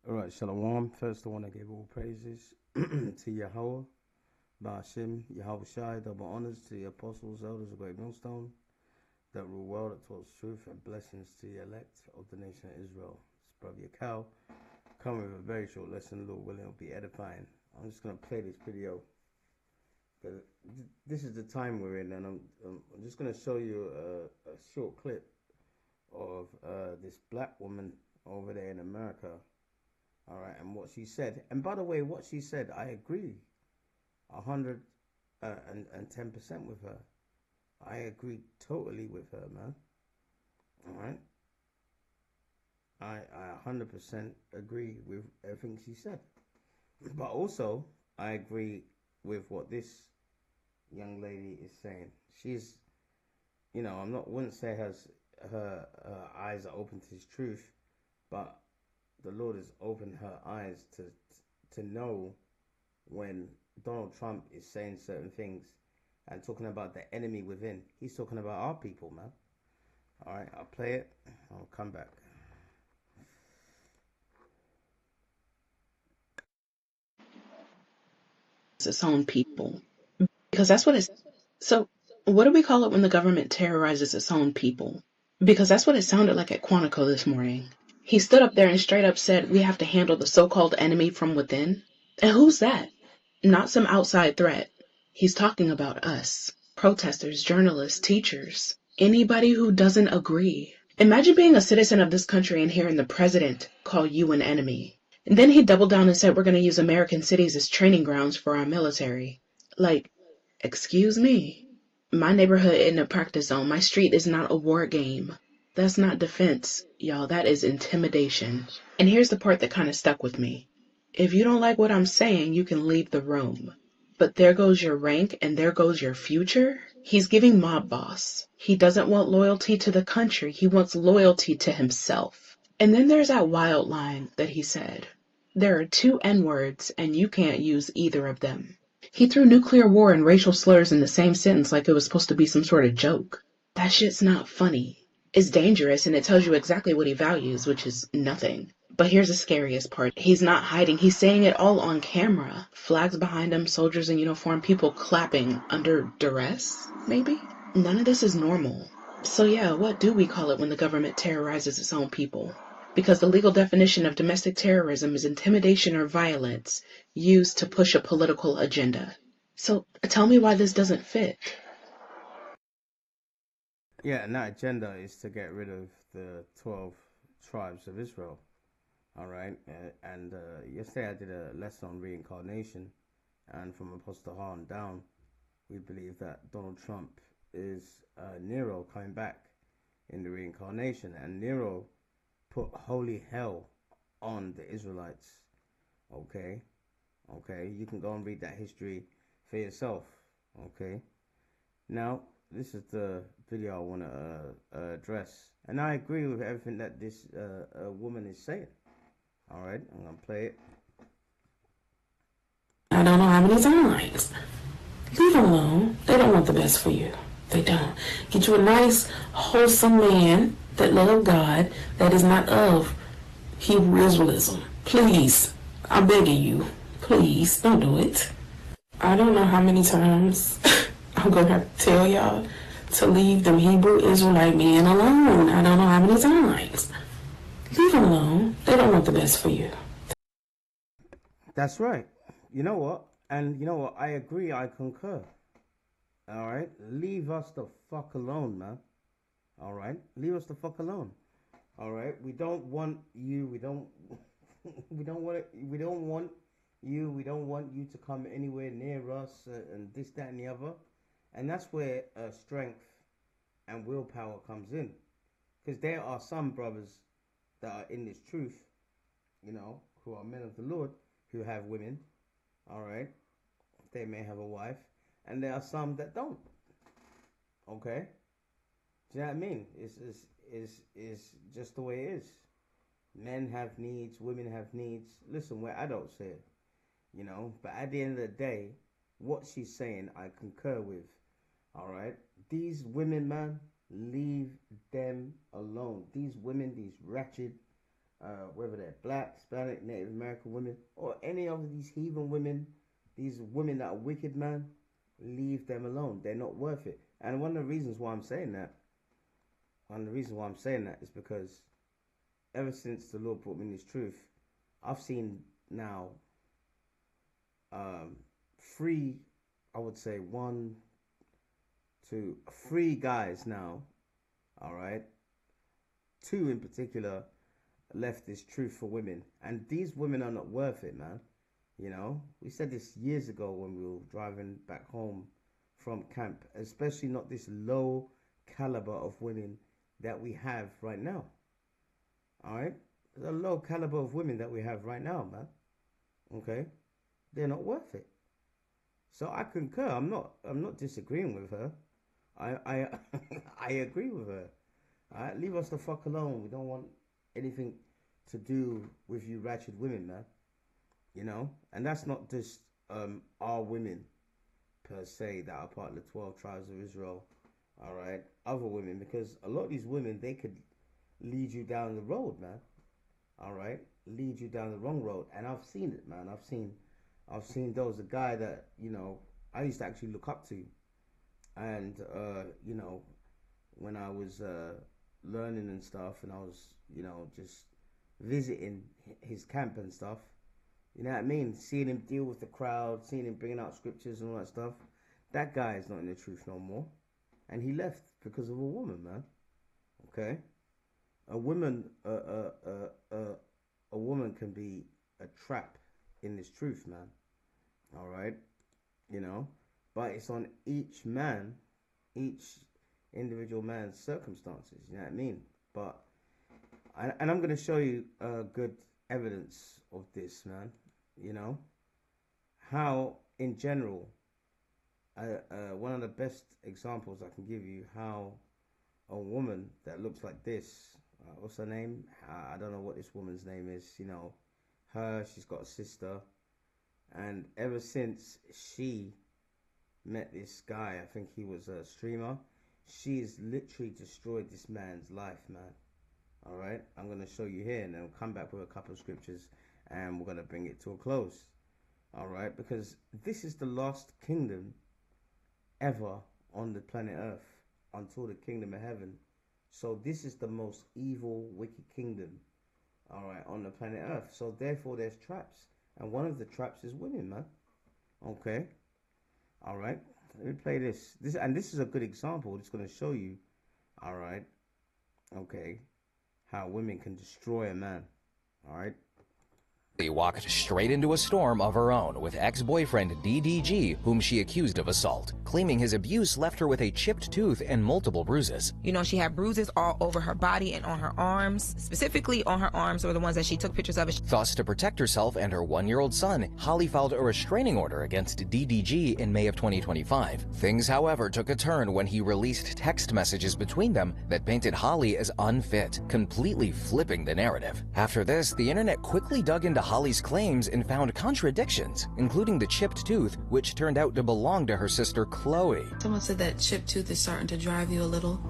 All right, Shalom. First, I want to give all praises to Yahweh, Ba'ashim, Yahweh Shai, double honors to the apostles, elders of Great Millstone, that rule well, that taught us truth, and blessings to the elect of the nation of Israel. It's Brother Yakao, coming with a very short lesson, Lord willing, will be edifying. I'm just going to play this video. This is the time we're in, and I'm just going to show you a short clip of this black woman over there in America. All right, and what she said. And by the way, what she said, I agree 110% with her. I agree totally with her, man. All right. I 100% agree with everything she said. But also, I agree with what this young lady is saying. She's, wouldn't say her eyes are open to his truth, but the Lord has opened her eyes to know when Donald Trump is saying certain things and talking about the enemy within. He's talking about our people, man. All right, I'll play it. I'll come back. Its own people, because that's what it's. So, what do we call it when the government terrorizes its own people? Because that's what it sounded like at Quantico this morning. He stood up there and straight up said, we have to handle the so-called enemy from within. And who's that? Not some outside threat. He's talking about us. Protesters, journalists, teachers. Anybody who doesn't agree. Imagine being a citizen of this country and hearing the president call you an enemy. And then he doubled down and said we're going to use American cities as training grounds for our military. Like, excuse me? My neighborhood isn't a practice zone. My street is not a war game. That's not defense, y'all. That is intimidation. And here's the part that kind of stuck with me. If you don't like what I'm saying, you can leave the room. But there goes your rank and there goes your future. He's giving mob boss. He doesn't want loyalty to the country. He wants loyalty to himself. And then there's that wild line that he said. There are 2 N-words and you can't use either of them. He threw nuclear war and racial slurs in the same sentence like it was supposed to be some sort of joke. That shit's not funny. It's dangerous and it tells you exactly what he values, which is nothing. But here's the scariest part. He's not hiding. He's saying it all on camera. Flags behind him, soldiers in uniform, people clapping under duress, maybe? None of this is normal. So yeah, what do we call it when the government terrorizes its own people? Because the legal definition of domestic terrorism is intimidation or violence used to push a political agenda. So tell me why this doesn't fit. Yeah, and that agenda is to get rid of the 12 tribes of Israel. All right. And yesterday I did a lesson on reincarnation. And from Apostle Hahn down, we believe that Donald Trump is Nero coming back in the reincarnation. And Nero put holy hell on the Israelites. Okay. Okay. You can go and read that history for yourself. Okay. Now, this is the video I want to address. And I agree with everything that this woman is saying. All right. I'm going to play it. I don't know how many times. Leave them alone. They don't want the best for you. They don't. Get you a nice, wholesome man that loves God, that is not of Hebrew Israelism. Please, I'm begging you. Please, don't do it. I don't know how many times I'm going to have to tell y'all to leave them Hebrew Israelite men alone. I don't know how many times. Leave them alone. They don't want the best for you. That's right. You know what? And you know what? I agree. I concur. All right. Leave us the fuck alone, man. All right. Leave us the fuck alone. All right. We don't want you. We don't. We don't want it. We don't want you. We don't want you to come anywhere near us and this, that, and the other. And that's where strength and willpower comes in, because there are some brothers that are in this truth, who are men of the Lord, who have women. All right. They may have a wife, and there are some that don't. Okay. Do you know what I mean? It's just the way it is. Men have needs, women have needs. Listen, we're adults here, But at the end of the day, what she's saying, I concur with. All right. These women, man, leave them alone. These women, these ratchet whether they're black, Hispanic, Native American women, or any of these heathen women, these women that are wicked, man, leave them alone. They're not worth it. And one of the reasons why I'm saying that, is because ever since the Lord brought me this truth, I've seen now three, I would say 1, 2, 3 guys now, all right, 2 in particular left this truth for women, and these women are not worth it, man. You know, we said this years ago when we were driving back home from camp, especially not this low caliber of women that we have right now. All right, the low caliber of women that we have right now, man. Okay, they're not worth it. So I concur. I'm not disagreeing with her. I I agree with her. All right, leave us the fuck alone. We don't want anything to do with you ratchet women, man. You know, and that's not just our women per se that are part of the 12 tribes of Israel. All right, other women, because a lot of these women, they could lead you down the road, man. All right, lead you down the wrong road, and I've seen it, man. I've seen there was a guy that, you know, I used to actually look up to, and you know, when I was learning and stuff, and I was, you know, just visiting his camp and stuff, you know what I mean, seeing him deal with the crowd, seeing him bringing out scriptures and all that stuff, that guy is not in the truth no more, and he left because of a woman, man. Okay, a woman can be a trap in this truth, man. All right, you know, but it's on each man, each individual man's circumstances. You know what I mean? But and I'm gonna show you good evidence of this, man. You know how, in general, one of the best examples I can give you how a woman that looks like this, what's her name? I don't know what this woman's name is. You know, she's got a sister, and ever since she met this guy, I think he was a streamer, she's literally destroyed this man's life, man. All right, I'm going to show you here, and then we'll come back with a couple of scriptures, and we're going to bring it to a close. All right, because this is the last kingdom ever on the planet Earth until the kingdom of heaven. So this is the most evil, wicked kingdom, all right, on the planet Earth. So therefore, there's traps, and one of the traps is women, man. Okay, all right. Let me play this. This is a good example. It's going to show you, all right, okay, how women can destroy a man. All right. She walked straight into a storm of her own with ex-boyfriend DDG, whom she accused of assault, claiming his abuse left her with a chipped tooth and multiple bruises. You know, she had bruises all over her body and on her arms. Specifically on her arms were the ones that she took pictures of. Thus, to protect herself and her 1-year-old son, Holly filed a restraining order against DDG in May of 2025. Things, however, took a turn when he released text messages between them that painted Holly as unfit, completely flipping the narrative. After this, the internet quickly dug into Holly's claims and found contradictions, including the chipped tooth, which turned out to belong to her sister Chloe. Someone said that chipped tooth is starting to drive you a little.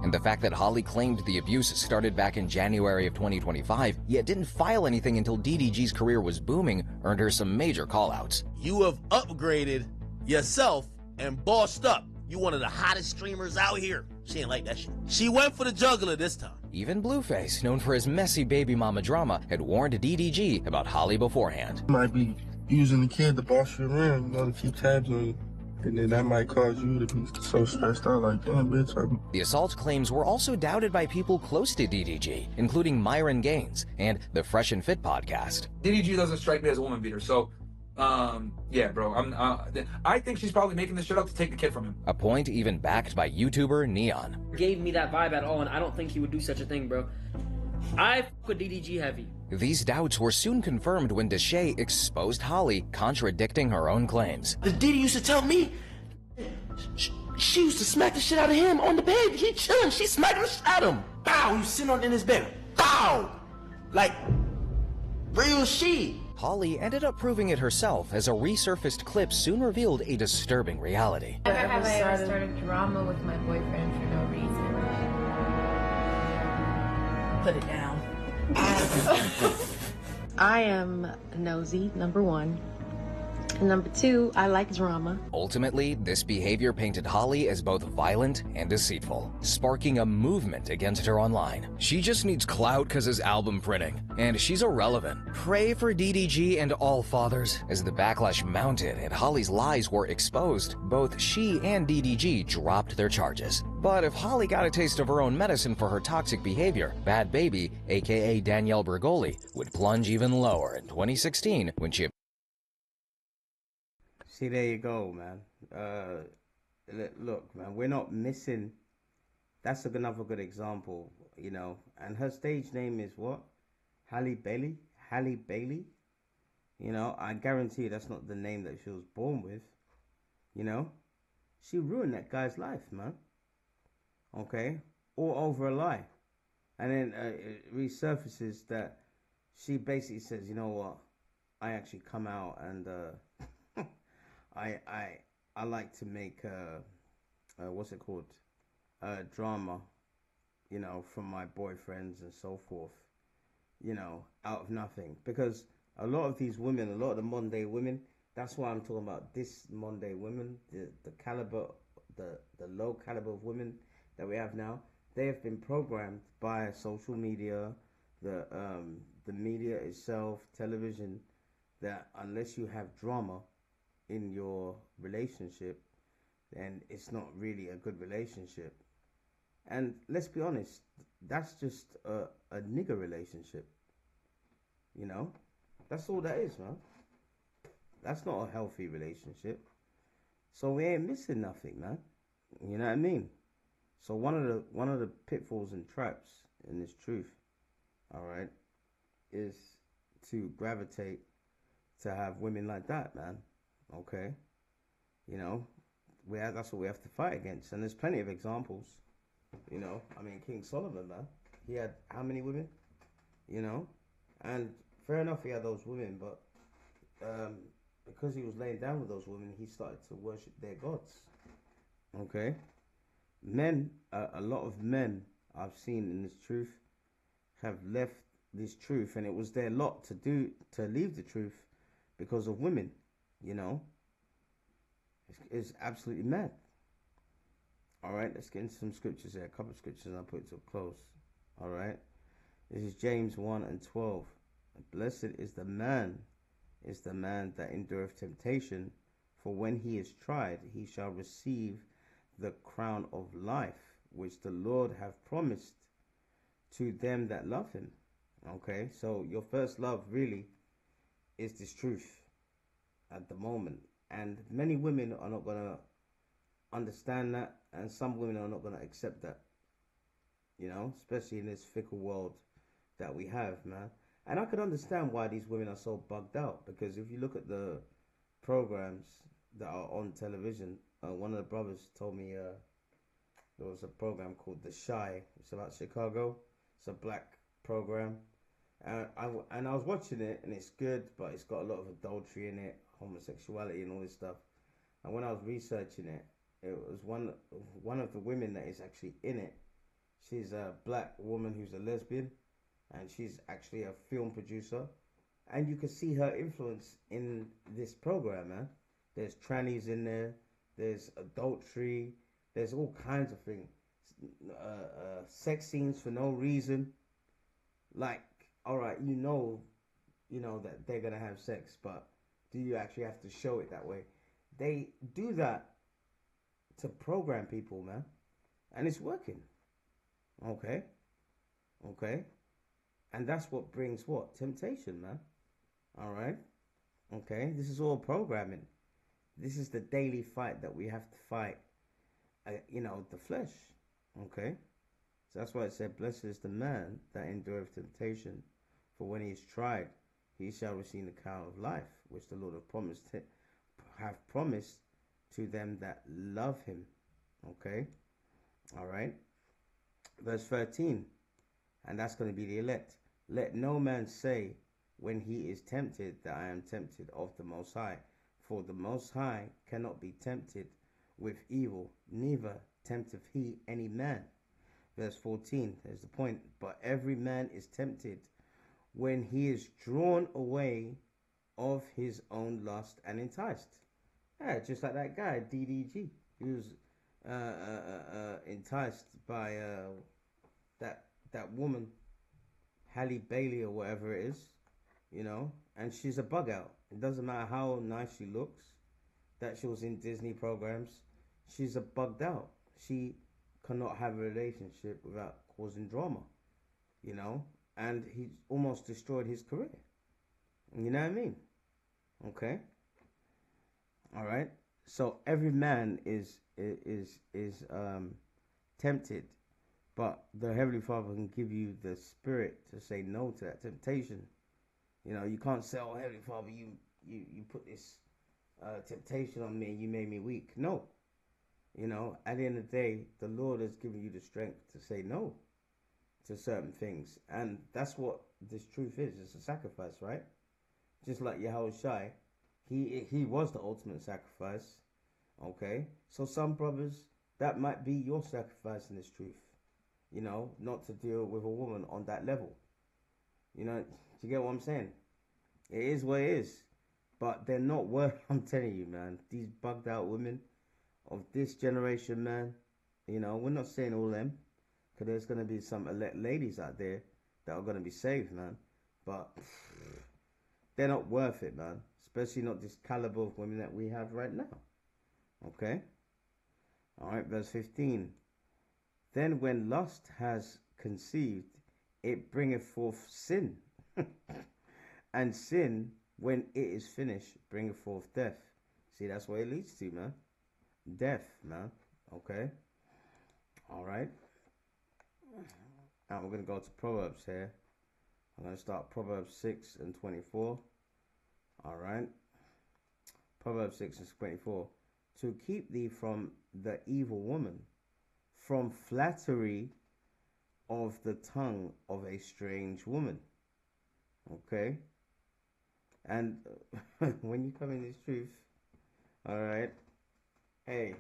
And the fact that Holly claimed the abuse started back in January of 2025, yet didn't file anything until DDG's career was booming, earned her some major callouts. You have upgraded yourself and bossed up. You one of the hottest streamers out here. She ain't like that shit. She went for the juggler this time. Even Blueface, known for his messy baby mama drama, had warned DDG about Holly beforehand. You might be using the kid to boss you around, you know, to keep tabs on you. And then that might cause you to be so stressed out like, damn, bitch. The assault claims were also doubted by people close to DDG, including Myron Gaines and the Fresh and Fit podcast. DDG doesn't strike me as a woman beater, so yeah, bro. I think she's probably making this shit up to take the kid from him. A point even backed by YouTuber Neon. Gave me that vibe at all, and I don't think he would do such a thing, bro. I f with DDG heavy. These doubts were soon confirmed when Deshay exposed Holly, contradicting her own claims. The Diddy used to tell me she used to smack the shit out of him on the bed. He chilling, she smacking the shit out of him. Bow, he was sitting on in his bed. Bow, like real shit. Holly ended up proving it herself, as a resurfaced clip soon revealed a disturbing reality. Never have I ever started drama with my boyfriend for no reason. Put it down. I am nosy, number one. And number two, I like drama. Ultimately, this behavior painted Holly as both violent and deceitful, sparking a movement against her online. She just needs clout because his album printing, and she's irrelevant. Pray for DDG and all fathers. As the backlash mounted and Holly's lies were exposed, both she and DDG dropped their charges. But if Holly got a taste of her own medicine for her toxic behavior, Bad Baby, aka Danielle Bergoli, would plunge even lower in 2016 when she... See, there you go, man. Look, man, we're not missing. That's another good example, you know. And her stage name is what? Halle Bailey? Halle Bailey? You know, I guarantee that's not the name that she was born with. You know? She ruined that guy's life, man. Okay? All over a lie. And then it resurfaces that she basically says, you know what? I actually come out and... I like to make what's it called, drama, you know, from my boyfriends and so forth, you know, out of nothing. Because a lot of these women, a lot of the modern day women, that's why I'm talking about this modern day women, the caliber, the low caliber of women that we have now. They have been programmed by social media, the media itself, television, that unless you have drama in your relationship, then it's not really a good relationship. And let's be honest, that's just a nigger relationship. You know, that's all that is, man. That's not a healthy relationship. So we ain't missing nothing, man. You know what I mean? So one of the pitfalls and traps in this truth, all right, is to gravitate to have women like that, man. Okay, you know, that's what we have to fight against, and there's plenty of examples. You know, I mean, King Solomon, man, he had how many women? You know, and fair enough, he had those women, but because he was laying down with those women, he started to worship their gods. Okay, men, a lot of men I've seen in this truth have left this truth, and it was their lot to leave the truth because of women. You know, it's absolutely mad. All right, let's get into some scriptures here. A couple of scriptures, and I'll put it to a close. All right, this is James 1 and 12. Blessed is the man that endureth temptation, for when he is tried, he shall receive the crown of life, which the Lord hath promised to them that love him. Okay, so your first love really is this truth at the moment, and many women are not going to understand that, and some women are not going to accept that, you know, especially in this fickle world that we have, man. And I could understand why these women are so bugged out, because if you look at the programs that are on television, one of the brothers told me there was a program called The Shy. It's about Chicago. It's a black program. I was watching it, and it's good, but it's got a lot of adultery in it, homosexuality and all this stuff. And when I was researching it, it was one of the women that is actually in it. She's a black woman who's a lesbian, and she's actually a film producer. And you can see her influence in this program, man. There's trannies in there, there's adultery, there's all kinds of things. Sex scenes for no reason. Like, all right, you know that they're gonna have sex, but do you actually have to show it that way? They do that to program people, man, and it's working. Okay, and that's what brings what? Temptation, man. All right, okay. This is all programming. This is the daily fight that we have to fight. The flesh. Okay, so that's why it said, "Blessed is the man that endureth temptation, for when he is tried, he shall receive the crown of life, which the Lord have promised to them that love him." Okay, all right. Verse 13, and that's going to be the elect. Let no man say when he is tempted that I am tempted of the Most High, for the Most High cannot be tempted with evil, neither tempteth he any man. Verse 14, there's the point. But every man is tempted when he is drawn away of his own lust and enticed. Yeah, just like that guy, DDG. He was enticed by that woman, Halle Bailey or whatever it is, you know, and she's a bug out. It doesn't matter how nice she looks, that she was in Disney programs, she's a bugged out. She cannot have a relationship without causing drama, you know, and he almost destroyed his career. You know what I mean? Okay. All right. So every man is tempted, but the Heavenly Father can give you the spirit to say no to that temptation. You know, you can't say, "Oh, Heavenly Father, you put this temptation on me, you made me weak." No. You know, at the end of the day, the Lord has given you the strength to say no to certain things, and that's what this truth is. It's a sacrifice, right? Just like Yahushua, he was the ultimate sacrifice. Okay, so some brothers, that might be your sacrifice in this truth. You know, not to deal with a woman on that level. You know, do you get what I'm saying? It is what it is, but they're not worth. I'm telling you, man. These bugged out women of this generation, man. You know, we're not saying all them, because there's gonna be some elect ladies out there that are gonna be saved, man. But they're not worth it, man. Especially not this caliber of women that we have right now. Okay? Alright, verse 15. Then when lust has conceived, it bringeth forth sin. And sin, when it is finished, bringeth forth death. See, that's what it leads to, man. Death, man. Okay? Alright. Now we're going to go to Proverbs here. I'm going to start Proverbs 6 and 24. Alright. Proverbs 6 and 24. To keep thee from the evil woman, from flattery of the tongue of a strange woman. Okay? And when you come in this truth, alright, hey,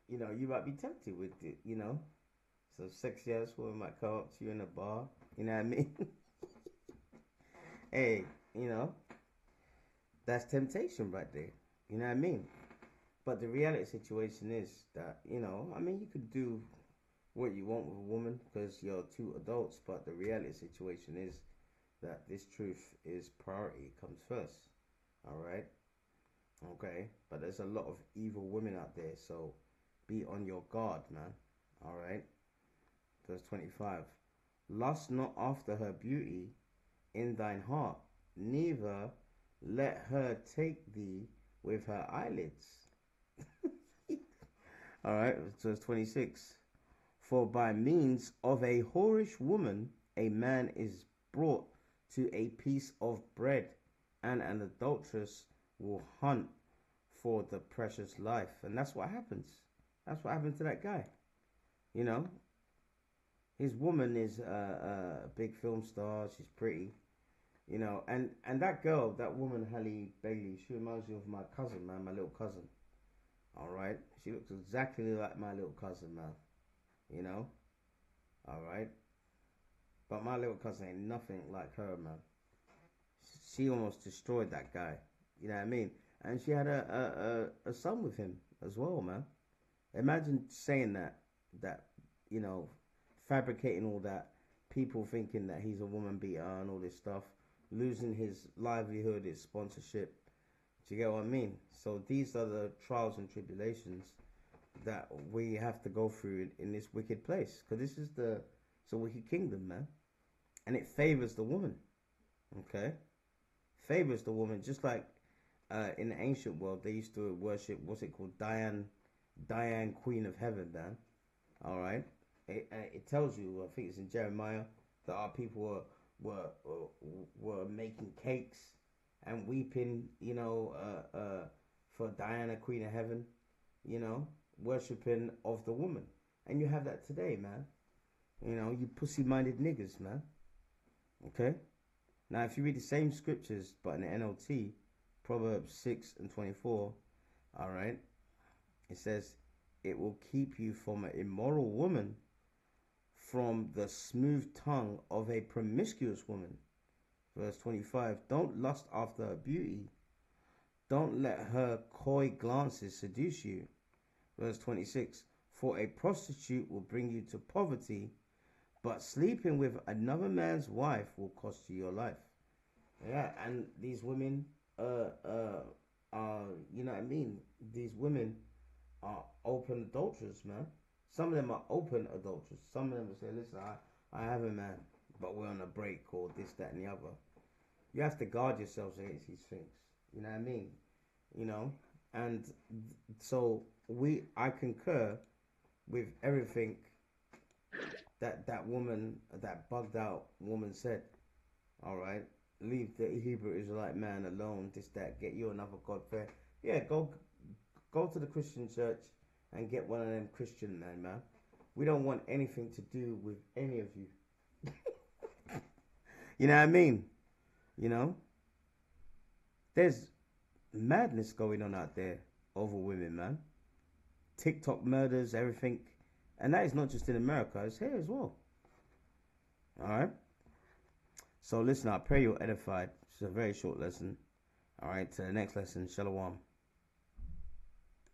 you know, you might be tempted with it, you know. So sexy ass woman might come up to you in a bar, you know what I mean? Hey, you know, that's temptation right there, you know what I mean? But the reality situation is that, you know, I mean, you could do what you want with a woman because you're two adults, but the reality situation is that this truth is priority, comes first. Alright? Okay? But there's a lot of evil women out there, so be on your guard, man. Alright? Verse 25. Lust not after her beauty in thine heart, neither let her take thee with her eyelids. Alright, verse 26. For by means of a whorish woman, a man is brought to a piece of bread, and an adulteress will hunt for the precious life. And that's what happens. That's what happened to that guy. You know, his woman is a big film star. She's pretty. You know, and that girl, that woman, Halle Bailey, she reminds me of my cousin, man, my little cousin. Alright? She looks exactly like my little cousin, man. You know? Alright? But my little cousin ain't nothing like her, man. She almost destroyed that guy. You know what I mean? And she had a son with him as well, man. Imagine saying that, you know, fabricating all that, people thinking that he's a woman beater and all this stuff, losing his livelihood, his sponsorship. Do you get what I mean? So these are the trials and tribulations that we have to go through in this wicked place. Because it's a wicked kingdom, man. And it favors the woman. Okay? Favors the woman. Just like in the ancient world, they used to worship, what's it called? Diane, Queen of Heaven, man. Alright? It tells you, I think it's in Jeremiah, that our people were making cakes and weeping, you know, for Diana, Queen of Heaven, you know, worshipping of the woman. And you have that today, man. You know, you pussy-minded niggas, man. Okay? Now, if you read the same scriptures, but in the NLT, Proverbs 6 and 24, alright, it says, it will keep you from an immoral woman, from the smooth tongue of a promiscuous woman. Verse 25, don't lust after her beauty. Don't let her coy glances seduce you. Verse 26, for a prostitute will bring you to poverty, but sleeping with another man's wife will cost you your life. Yeah, and these women, you know what I mean? These women are open adulterers, man. Some of them are open adulterers. Some of them will say, listen, I have a man, but we're on a break or this, that, and the other. You have to guard yourselves against these things. You know what I mean? You know? And so I concur with everything that woman, that bugged out woman said. All right? Leave the Hebrew Israelite man alone, this, that, get you another God fair. Yeah, go to the Christian church and get one of them Christian men, man. We don't want anything to do with any of you. You know what I mean? You know? There's madness going on out there over women, man. TikTok murders, everything. And that is not just in America, it's here as well. Alright? So listen, I pray you're edified. It's a very short lesson. Alright, to the next lesson. Shalom.